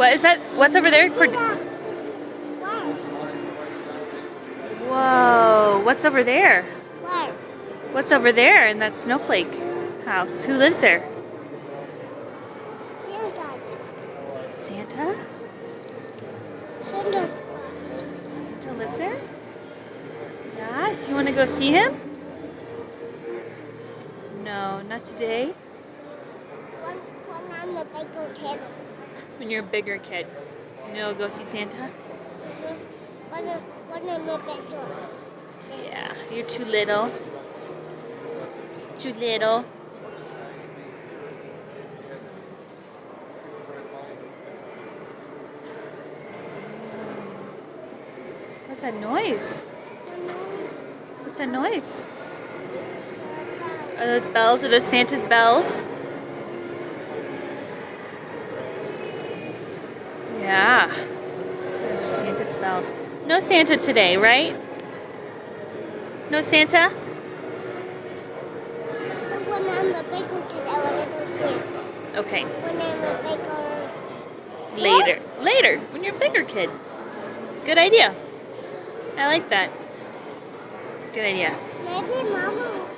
What is that? What's over there? Whoa, what's over there? Where? What's over there in that snowflake house? Who lives there? Santa's. Santa? Santa's. Santa lives there? Yeah? Do you want to go see him? No, not today. When I'm a bigger kid. When you're a bigger kid. You'll go see Santa? When I'm a bigger kid. Yeah, you're too little. Too little. What's that noise? What's that noise? Are those bells? Are those Santa's bells? Yeah. Those are Santa's bells. No Santa today, right? No Santa? When I'm a bigger kid, I want to do Santa. Okay. When I'm a bigger... Later. Later, when you're a bigger kid. Good idea. I like that. Good idea. Maybe Mama